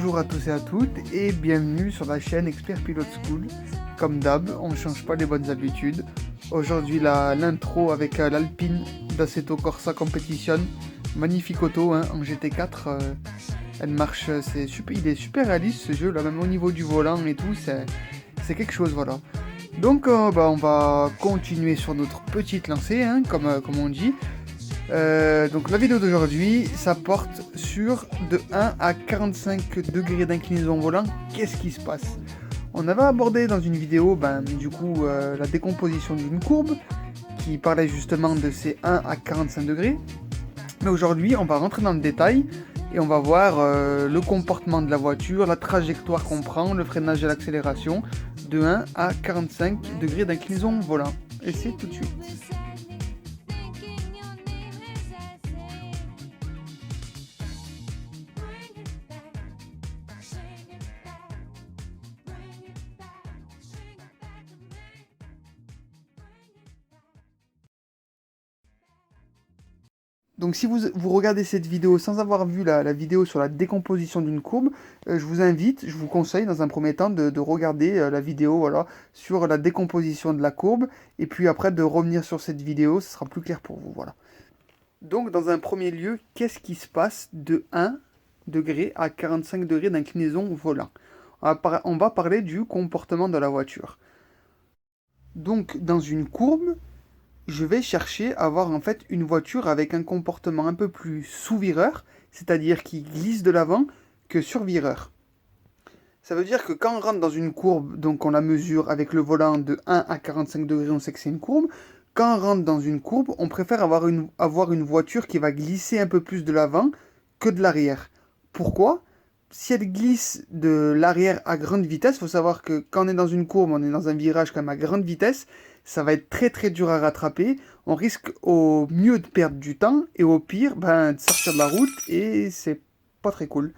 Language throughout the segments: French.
Bonjour à tous et à toutes et bienvenue sur la chaîne Expert Pilot School. Comme d'hab, on ne change pas les bonnes habitudes. Aujourd'hui l'intro avec l'Alpine d'Assetto Corsa Competition. Magnifique auto hein, en GT4. Elle marche, il est super réaliste ce jeu là, même au niveau du volant et tout, c'est quelque chose voilà. Donc on va continuer sur notre petite lancée hein, comme on dit. Donc la vidéo d'aujourd'hui, ça porte sur de 1 à 45 degrés d'inclinaison volant. Qu'est-ce qui se passe? On avait abordé dans une vidéo la décomposition d'une courbe qui parlait justement de ces 1 à 45 degrés. Mais aujourd'hui, on va rentrer dans le détail et on va voir le comportement de la voiture, la trajectoire qu'on prend, le freinage et l'accélération de 1 à 45 degrés d'inclinaison volant. Et c'est tout de suite. Donc si vous regardez cette vidéo sans avoir vu la vidéo sur la décomposition d'une courbe, je vous conseille dans un premier temps de regarder la vidéo voilà, sur la décomposition de la courbe, et puis après de revenir sur cette vidéo, ce sera plus clair pour vous. Voilà. Donc dans un premier lieu, qu'est-ce qui se passe de 1 degré à 45 degrés d'inclinaison volant? On va parler du comportement de la voiture. Donc dans une courbe, je vais chercher à avoir en fait une voiture avec un comportement un peu plus sous-vireur, c'est-à-dire qui glisse de l'avant, que sur-vireur. Ça veut dire que quand on rentre dans une courbe, donc on la mesure avec le volant de 1 à 45 degrés, on sait que c'est une courbe. Quand on rentre dans une courbe, on préfère avoir une voiture qui va glisser un peu plus de l'avant que de l'arrière. Pourquoi? Si elle glisse de l'arrière à grande vitesse, il faut savoir que quand on est dans une courbe, on est dans un virage quand même à grande vitesse, ça va être très très dur à rattraper. On risque au mieux de perdre du temps et au pire de sortir de la route et c'est pas très cool.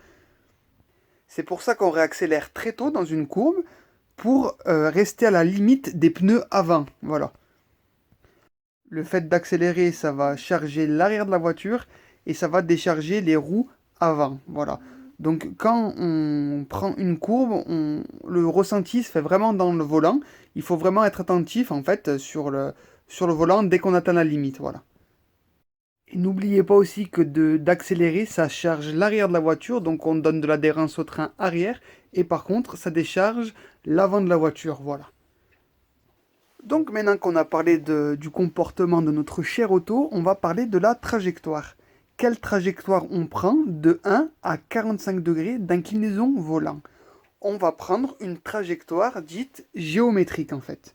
C'est pour ça qu'on réaccélère très tôt dans une courbe pour rester à la limite des pneus avant. Voilà. Le fait d'accélérer, ça va charger l'arrière de la voiture et ça va décharger les roues avant. Voilà. Donc quand on prend une courbe, le ressenti se fait vraiment dans le volant. Il faut vraiment être attentif en fait sur le volant dès qu'on atteint la limite. Voilà. Et n'oubliez pas aussi que d'accélérer, ça charge l'arrière de la voiture, donc on donne de l'adhérence au train arrière. Et par contre, ça décharge l'avant de la voiture. Voilà. Donc maintenant qu'on a parlé du comportement de notre chère auto, on va parler de la trajectoire. Quelle trajectoire on prend de 1 à 45 degrés d'inclinaison volant? On va prendre une trajectoire dite géométrique en fait.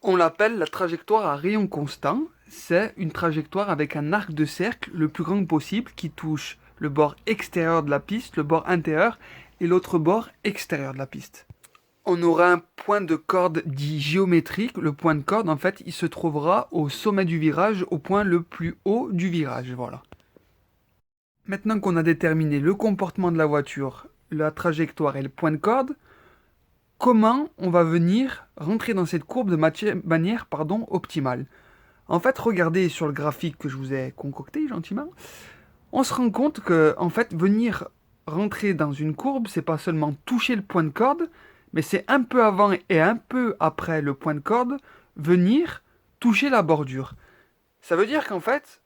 On l'appelle la trajectoire à rayon constant. C'est une trajectoire avec un arc de cercle le plus grand possible qui touche le bord extérieur de la piste, le bord intérieur et l'autre bord extérieur de la piste. On aura un point de corde dit géométrique. Le point de corde, en fait, il se trouvera au sommet du virage, au point le plus haut du virage. Voilà. Maintenant qu'on a déterminé le comportement de la voiture, la trajectoire et le point de corde, comment on va venir rentrer dans cette courbe de manière optimale? En fait, regardez sur le graphique que je vous ai concocté gentiment, on se rend compte que en fait, venir rentrer dans une courbe, c'est pas seulement toucher le point de corde, mais c'est un peu avant et un peu après le point de corde, venir toucher la bordure. Ça veut dire qu'en fait,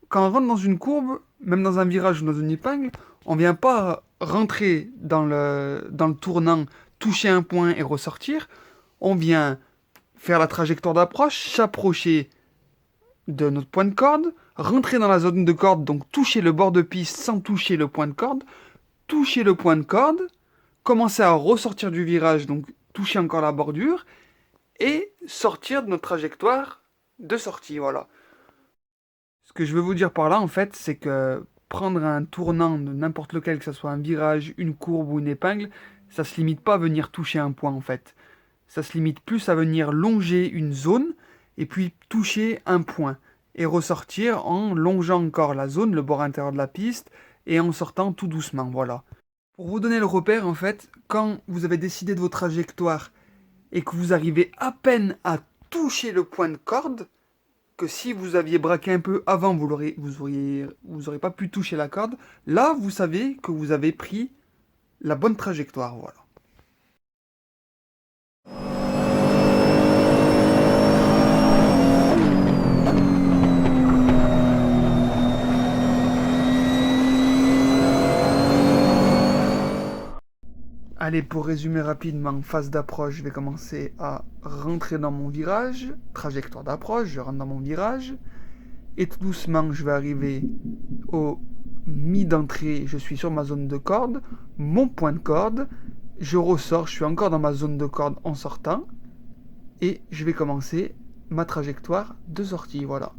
quand on rentre dans une courbe, même dans un virage ou dans une épingle, on ne vient pas rentrer dans le tournant, toucher un point et ressortir. On vient faire la trajectoire d'approche, s'approcher de notre point de corde, rentrer dans la zone de corde, donc toucher le bord de piste sans toucher le point de corde, toucher le point de corde, commencer à ressortir du virage, donc toucher encore la bordure, et sortir de notre trajectoire de sortie, voilà. Ce que je veux vous dire par là, en fait, c'est que prendre un tournant de n'importe lequel, que ce soit un virage, une courbe ou une épingle, ça se limite pas à venir toucher un point, en fait. Ça se limite plus à venir longer une zone, et puis toucher un point, et ressortir en longeant encore la zone, le bord intérieur de la piste, et en sortant tout doucement, voilà. Pour vous donner le repère, en fait, quand vous avez décidé de votre trajectoire et que vous arrivez à peine à toucher le point de corde, que si vous aviez braqué un peu avant, vous auriez pas pu toucher la corde, là, vous savez que vous avez pris la bonne trajectoire, voilà. Allez, pour résumer rapidement, phase d'approche, je vais commencer à rentrer dans mon virage, trajectoire d'approche, je rentre dans mon virage, et tout doucement, je vais arriver au mi-d'entrée, je suis sur ma zone de corde, mon point de corde, je ressors, je suis encore dans ma zone de corde en sortant, et je vais commencer ma trajectoire de sortie, voilà.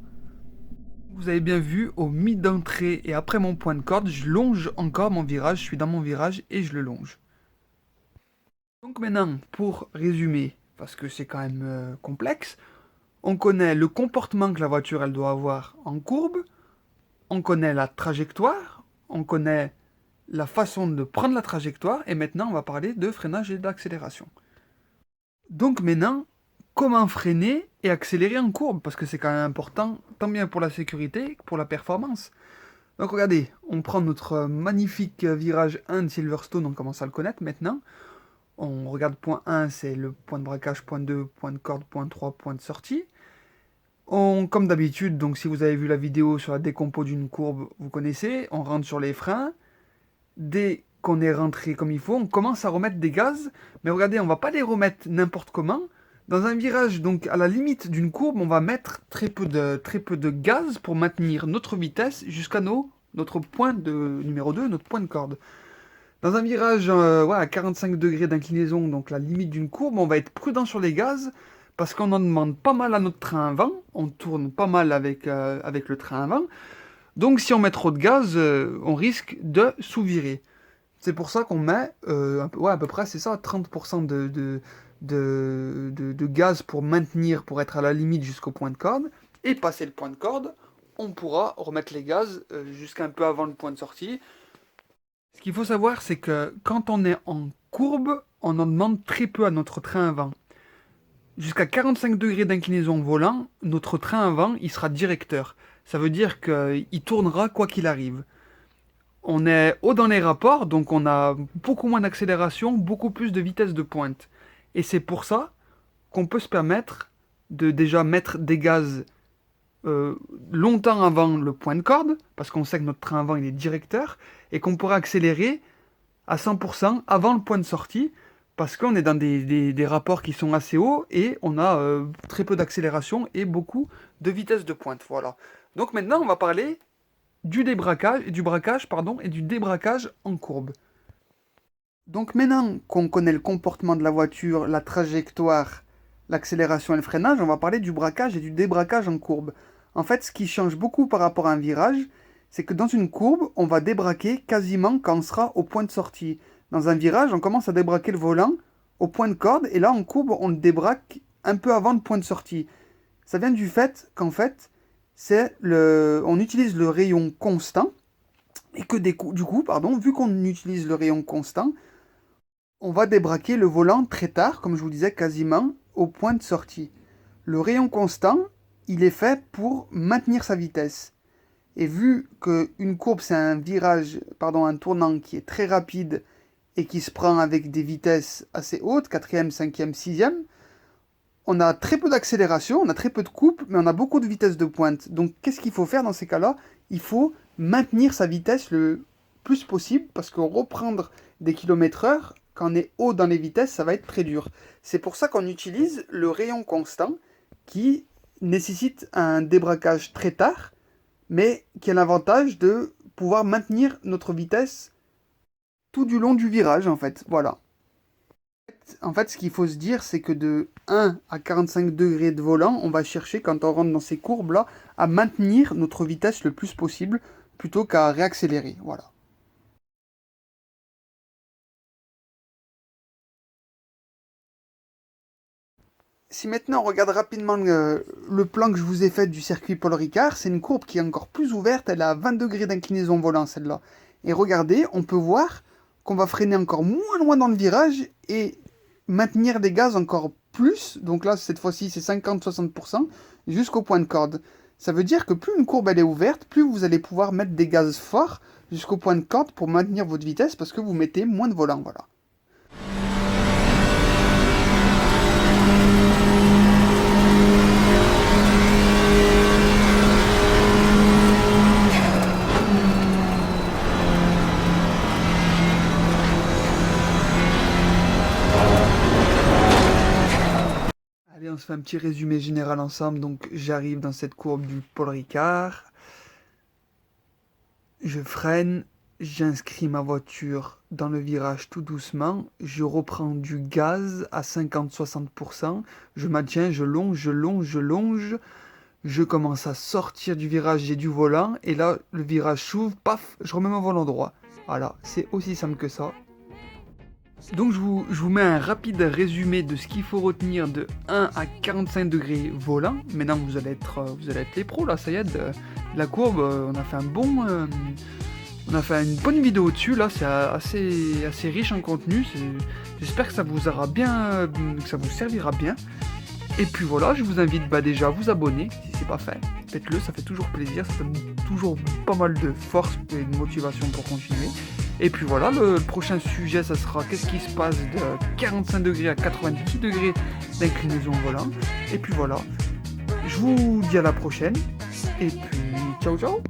Vous avez bien vu, au mi-d'entrée et après mon point de corde, je longe encore mon virage, je suis dans mon virage et je le longe. Donc maintenant, pour résumer, parce que c'est quand même complexe, on connaît le comportement que la voiture elle doit avoir en courbe, on connaît la trajectoire, on connaît la façon de prendre la trajectoire, et maintenant on va parler de freinage et d'accélération. Donc maintenant, comment freiner et accélérer en courbe, parce que c'est quand même important, tant bien pour la sécurité que pour la performance. Donc regardez, on prend notre magnifique virage 1 de Silverstone, on commence à le connaître maintenant. On regarde point 1, c'est le point de braquage, point 2, point de corde, point 3, point de sortie. Comme d'habitude, donc si vous avez vu la vidéo sur la décompo d'une courbe, vous connaissez, on rentre sur les freins. Dès qu'on est rentré comme il faut, on commence à remettre des gaz. Mais regardez, on va pas les remettre n'importe comment. Dans un virage, donc à la limite d'une courbe, on va mettre très peu de gaz pour maintenir notre vitesse jusqu'à notre point numéro 2, notre point de corde. Dans un virage à 45 degrés d'inclinaison, donc la limite d'une courbe, on va être prudent sur les gaz parce qu'on en demande pas mal à notre train avant. On tourne pas mal avec le train avant. Donc si on met trop de gaz, on risque de sous-virer. C'est pour ça qu'on met à peu près, c'est ça, 30% de gaz pour maintenir, pour être à la limite jusqu'au point de corde. Et passer le point de corde, on pourra remettre les gaz jusqu'à un peu avant le point de sortie. Ce qu'il faut savoir, c'est que quand on est en courbe, on en demande très peu à notre train avant. Jusqu'à 45 degrés d'inclinaison volant, notre train avant, il sera directeur. Ça veut dire qu'il tournera quoi qu'il arrive. On est haut dans les rapports, donc on a beaucoup moins d'accélération, beaucoup plus de vitesse de pointe. Et c'est pour ça qu'on peut se permettre de déjà mettre des gaz longtemps avant le point de corde, parce qu'on sait que notre train avant il est directeur, et qu'on pourra accélérer à 100% avant le point de sortie, parce qu'on est dans des rapports qui sont assez hauts, et on a très peu d'accélération et beaucoup de vitesse de pointe. Voilà. Donc maintenant on va parler du braquage et du débraquage en courbe. Donc maintenant qu'on connaît le comportement de la voiture, la trajectoire, l'accélération et le freinage, on va parler du braquage et du débraquage en courbe. En fait, ce qui change beaucoup par rapport à un virage, c'est que dans une courbe, on va débraquer quasiment quand on sera au point de sortie. Dans un virage, on commence à débraquer le volant au point de corde, et là, en courbe, on le débraque un peu avant le point de sortie. Ça vient du fait qu'en fait, on utilise le rayon constant, et que du coup, vu qu'on utilise le rayon constant, on va débraquer le volant très tard, comme je vous disais, quasiment au point de sortie. Le rayon constant, il est fait pour maintenir sa vitesse. Et vu qu'une courbe, c'est un tournant qui est très rapide et qui se prend avec des vitesses assez hautes, 4e, 5e, 6e, on a très peu d'accélération, on a très peu de coupe, mais on a beaucoup de vitesse de pointe. Donc qu'est-ce qu'il faut faire dans ces cas-là? Il faut maintenir sa vitesse le plus possible, parce que reprendre des km/h, quand on est haut dans les vitesses, ça va être très dur. C'est pour ça qu'on utilise le rayon constant, qui nécessite un débraquage très tard, mais qui a l'avantage de pouvoir maintenir notre vitesse tout du long du virage, en fait. Voilà. En fait, ce qu'il faut se dire, c'est que de 1 à 45 degrés de volant, on va chercher, quand on rentre dans ces courbes-là, à maintenir notre vitesse le plus possible, plutôt qu'à réaccélérer. Voilà. Si maintenant on regarde rapidement le plan que je vous ai fait du circuit Paul Ricard, c'est une courbe qui est encore plus ouverte, elle a 20 degrés d'inclinaison volant celle-là. Et regardez, on peut voir qu'on va freiner encore moins loin dans le virage et maintenir des gaz encore plus, donc là cette fois-ci c'est 50-60%, jusqu'au point de corde. Ça veut dire que plus une courbe elle est ouverte, plus vous allez pouvoir mettre des gaz forts jusqu'au point de corde pour maintenir votre vitesse parce que vous mettez moins de volant, voilà. Allez, on se fait un petit résumé général ensemble. Donc, j'arrive dans cette courbe du Paul Ricard. Je freine, j'inscris ma voiture dans le virage tout doucement. Je reprends du gaz à 50-60%. Je maintiens, je longe, je longe, je longe. Je commence à sortir du virage, j'ai du volant. Et là, le virage s'ouvre, paf, je remets mon volant droit. Voilà, c'est aussi simple que ça. Donc je vous mets un rapide résumé de ce qu'il faut retenir de 1 à 45 degrés volant. Maintenant vous allez être les pros là, ça y est, de la courbe, on a fait on a fait une bonne vidéo dessus là, c'est assez riche en contenu. J'espère que ça vous aura bien, que ça vous servira bien. Et puis voilà, je vous invite déjà à vous abonner si c'est pas fait. Faites-le, ça fait toujours plaisir, ça donne toujours pas mal de force et de motivation pour continuer. Et puis voilà, le prochain sujet, ça sera qu'est-ce qui se passe de 45 degrés à 90 degrés d'inclinaison volant. Et puis voilà, je vous dis à la prochaine. Et puis ciao ciao.